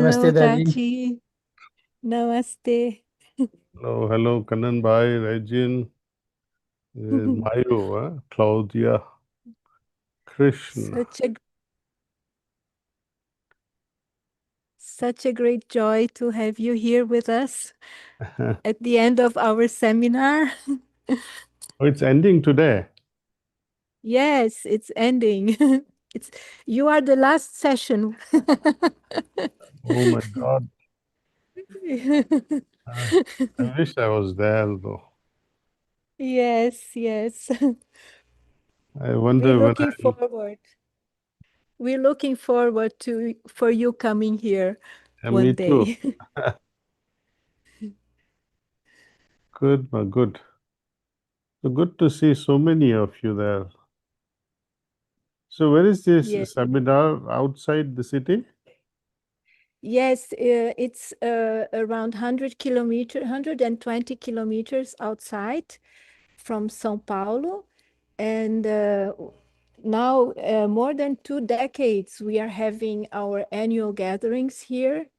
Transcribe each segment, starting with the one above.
Namaste, Hello, Daaji. Daaji. Namaste. Hello, Kanhan Bhai, Regine, Mayu, Claudia, Krishna. Such a great joy to have you here with us at the end of our seminar. Oh, it's ending today. Yes, it's ending. You are the last session. Oh my God. I wish I was there though. Yes, yes. I We're wonder when looking forward. We're looking forward for you coming here one me too. day. Good, good. So good to see so many of you there. So where is this Yes. seminar? Outside the city? Yes, it's around 120 kilometers outside from São Paulo. And now, more than 2 decades, we are having our annual gatherings here.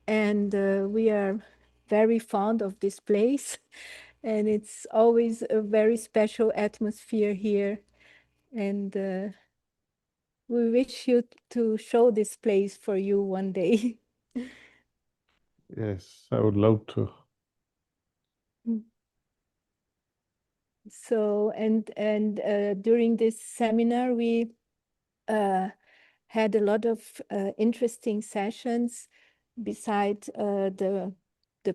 And we are very fond of this place. And it's always a very special atmosphere here. And we wish you to show this place for you one day. Yes, I would love to. So, and during this seminar, we had a lot of interesting sessions. Beside the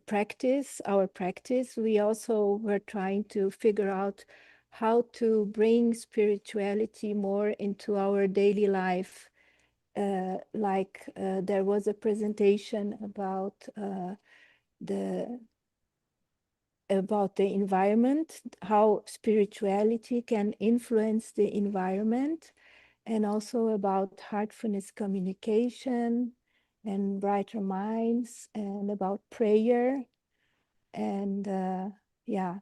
practice, our practice, we also were trying to figure out how to bring spirituality more into our daily life. There was a presentation the about the environment, how spirituality can influence the environment, and also about heartfulness communication and brighter minds, and about prayer. And yeah,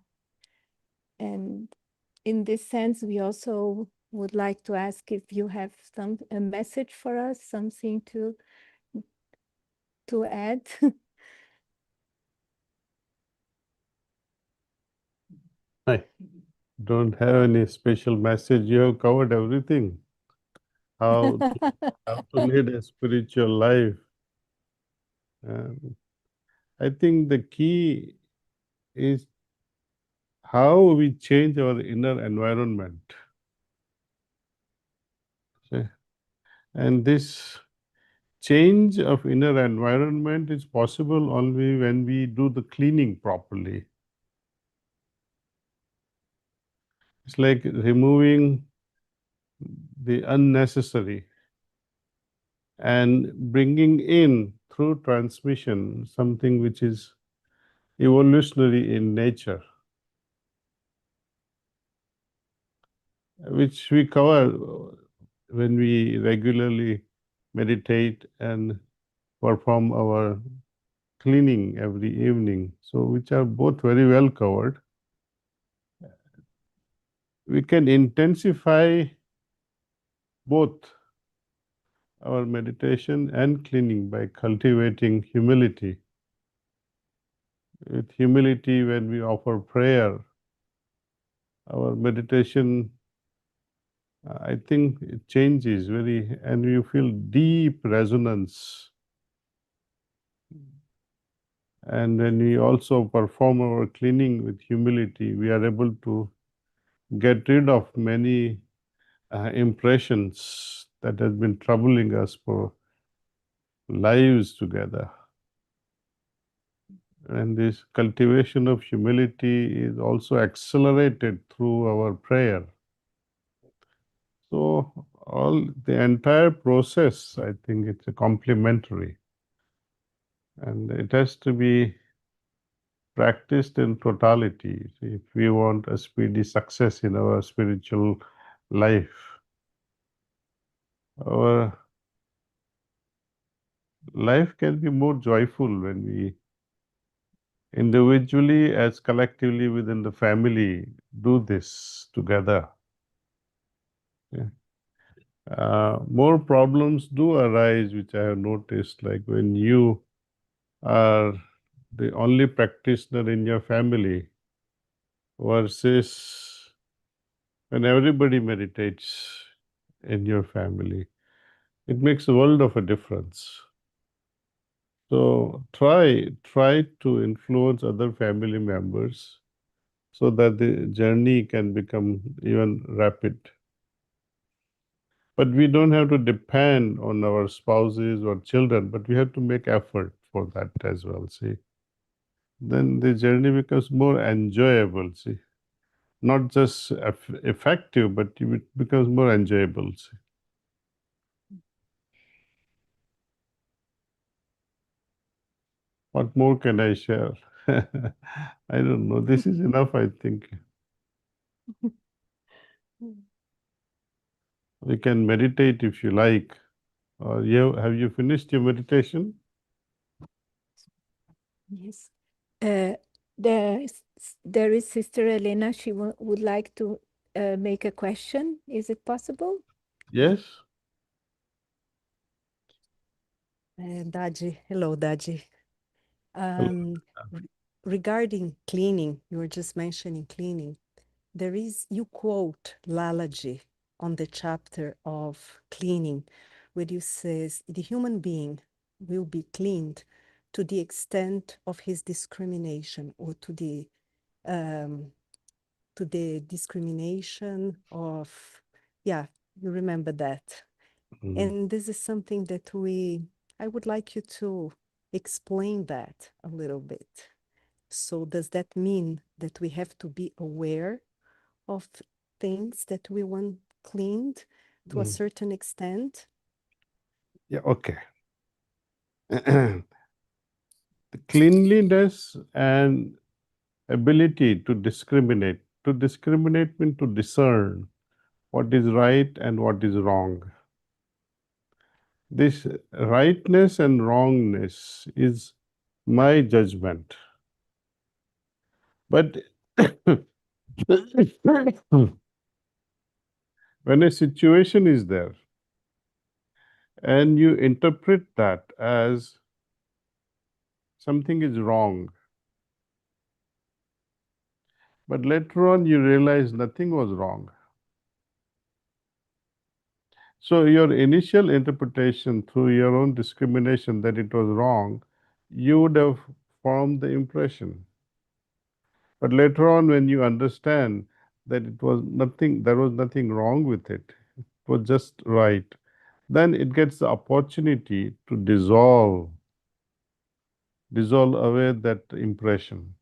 and in this sense, we also would like to ask if you have a message for us, something to add. I don't have any special message. You have covered everything. How to lead a spiritual life. I think the key is how we change our inner environment. Okay. And this change of inner environment is possible only when we do the cleaning properly. It's like removing the unnecessary and bringing in through transmission something which is evolutionary in nature, which we cover when we regularly meditate and perform our cleaning every evening. So, which are both very well covered. We can intensify both our meditation and cleaning by cultivating humility. With humility, when we offer prayer, our meditation, I think it changes very, and you feel deep resonance. And when we also perform our cleaning with humility, we are able to get rid of many impressions that has been troubling us for lives together. And this cultivation of humility is also accelerated through our prayer. So all the entire process, I think it's a complementary. And it has to be practiced in totality if we want a speedy success in our spiritual life. Our life can be more joyful when we individually as collectively within the family do this together. Yeah. More problems do arise, which I have noticed, like when you are the only practitioner in your family versus when everybody meditates in your family. It makes a world of a difference. So try to influence other family members so that the journey can become even rapid. But we don't have to depend on our spouses or children, but we have to make effort for that as well. See, then the journey becomes more enjoyable. See, not just effective, but it becomes more enjoyable. See. What more can I share? I don't know. This is enough, I think. We can meditate if you like. Or have you finished your meditation? Yes. Uh, there is Sister Elena. She would like to make a question. Is it possible? Yes. Daaji, hello, Daaji. Hello. Regarding cleaning, you were just mentioning cleaning. You quote Lalaji on the chapter of cleaning, where you says the human being will be cleaned to the extent of his discrimination, or to the discrimination of, yeah, you remember that. And this is something that I would like you to explain that a little bit. So does that mean that we have to be aware of things that we want cleaned to a certain extent? Yeah, okay. The cleanliness and ability to discriminate. To discriminate means to discern what is right and what is wrong. This rightness and wrongness is my judgment. But when a situation is there and you interpret that as something is wrong, but later on you realize nothing was wrong. So your initial interpretation through your own discrimination that it was wrong, you would have formed the impression. But later on, when you understand that there was nothing wrong with it, it was just right, then it gets the opportunity to dissolve away that impression.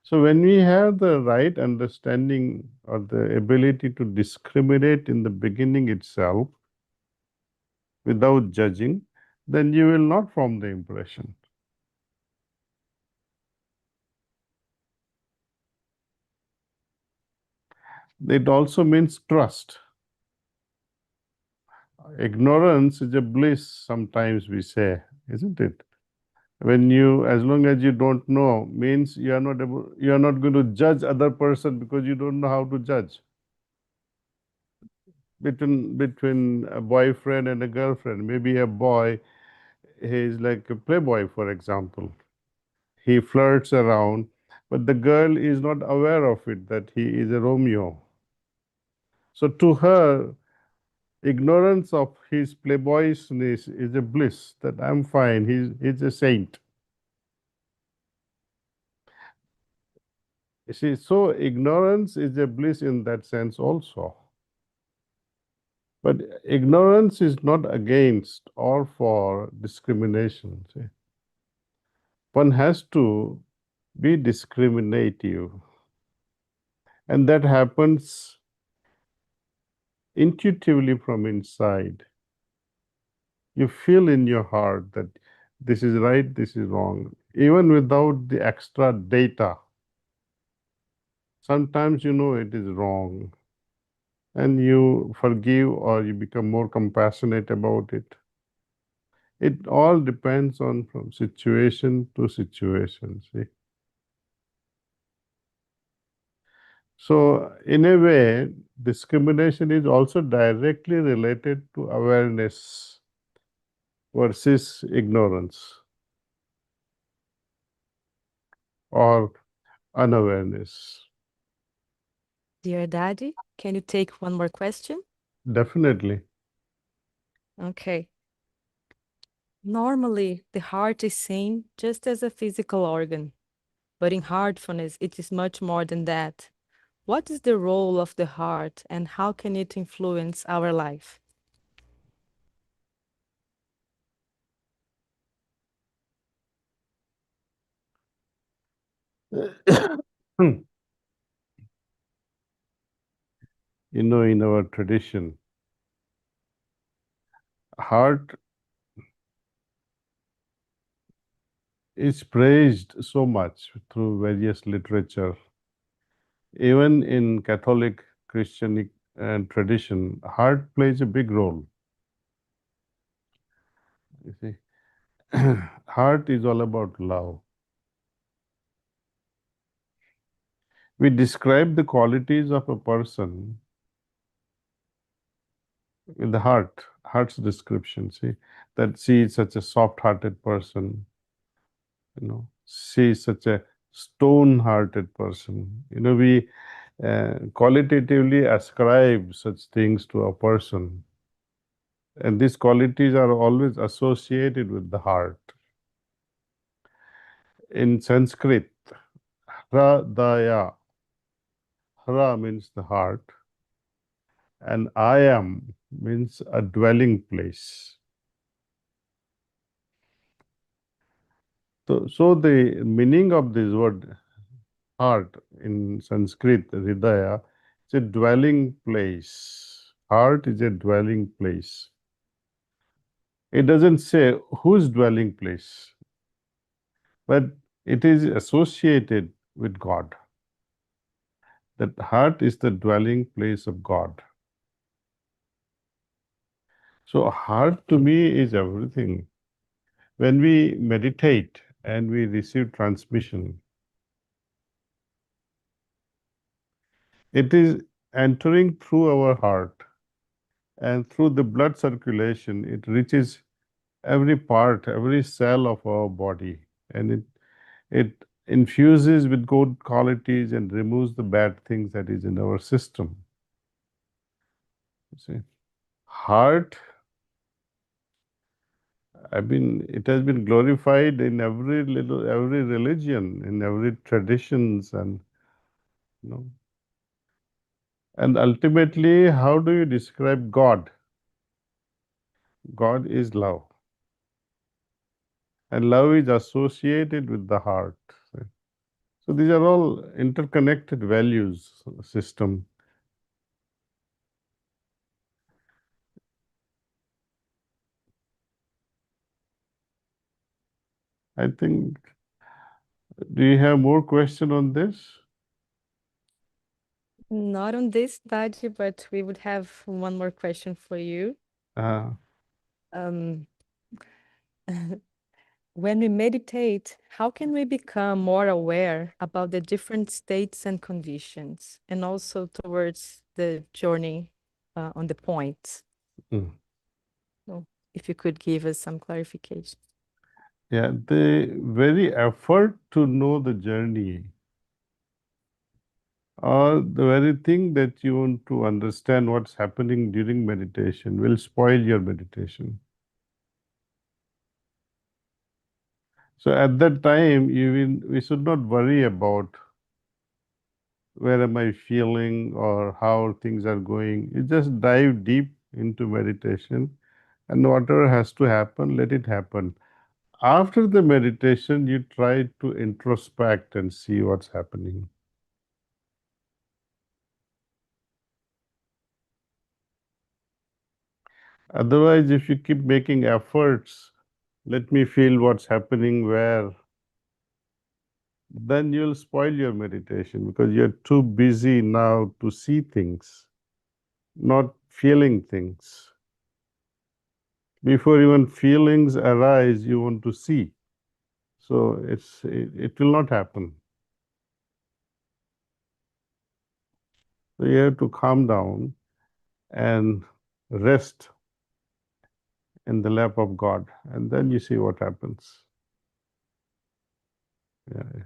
So when we have the right understanding or the ability to discriminate in the beginning itself without judging, then you will not form the impression. It also means trust. Ignorance is a bliss, sometimes we say, isn't it? As long as you don't know, means you are not going to judge other person because you don't know how to judge. Between a boyfriend and a girlfriend, maybe a boy, he is like a playboy, for example. He flirts around, but the girl is not aware of it, that he is a Romeo. So to her, ignorance of his playboysness is a bliss, that I'm fine, he's a saint. You see, so ignorance is a bliss in that sense also. But ignorance is not against or for discrimination. See. One has to be discriminative. And that happens intuitively from inside. You feel in your heart that this is right, this is wrong, even without the extra data. Sometimes you know it is wrong, and you forgive or you become more compassionate about it. It all depends on from situation to situation. See, So, in a way, discrimination is also directly related to awareness versus ignorance or unawareness. Dear Daaji, can you take one more question? Definitely. Okay. Normally, the heart is seen just as a physical organ, but in heartfulness, it is much more than that. What is the role of the heart and how can it influence our life? In our tradition, heart is praised so much through various literature. Even in Catholic Christian tradition, heart plays a big role. You see, heart is all about love. We describe the qualities of a person with the heart's description. See, that she is such a soft-hearted person, she is such a stone-hearted person. We qualitatively ascribe such things to a person. And these qualities are always associated with the heart. In Sanskrit, hradaya, hra means the heart, and ayam means a dwelling place. So the meaning of this word heart in Sanskrit, hridaya, is a dwelling place. Heart is a dwelling place. It doesn't say whose dwelling place, but it is associated with God. That heart is the dwelling place of God. So heart to me is everything. When we meditate and we receive transmission, it is entering through our heart, and through the blood circulation, it reaches every part, every cell of our body, and it infuses with good qualities and removes the bad things that is in our system. You see, heart, it has been glorified in every religion, in every traditions, and you know. And ultimately, how do you describe God? God is love, and love is associated with the heart. So these are all interconnected values system. I think. Do you have more question on this? Not on this, Daaji, but we would have one more question for you. Um, when we meditate, how can we become more aware about the different states and conditions, and also towards the journey on the points? So if you could give us some clarification. Yeah, the very effort to know the journey, or the very thing that you want to understand what's happening during meditation, will spoil your meditation. So at that time, we should not worry about where am I feeling or how things are going. You just dive deep into meditation, and whatever has to happen, let it happen. After the meditation, you try to introspect and see what's happening. Otherwise, if you keep making efforts, let me feel what's happening where, then you'll spoil your meditation because you're too busy now to see things, not feeling things. Before even feelings arise, you want to see. So it will not happen. So you have to calm down and rest in the lap of God, and then you see what happens. Yeah.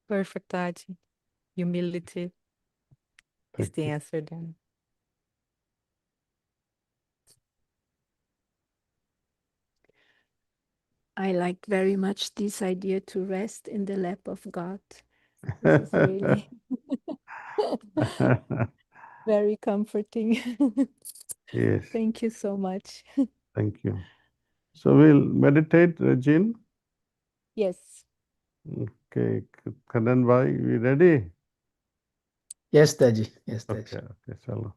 Perfect, Daaji. Humility is Thank the you. answer then. I like very much this idea to rest in the lap of God. This is really very comforting. Yes, Thank you so much. thank you. So we'll meditate, Jean. Yes. Okay, Kanan bhai, we ready? Yes, Daji. Yes, Daji. Okay, okay, chalo.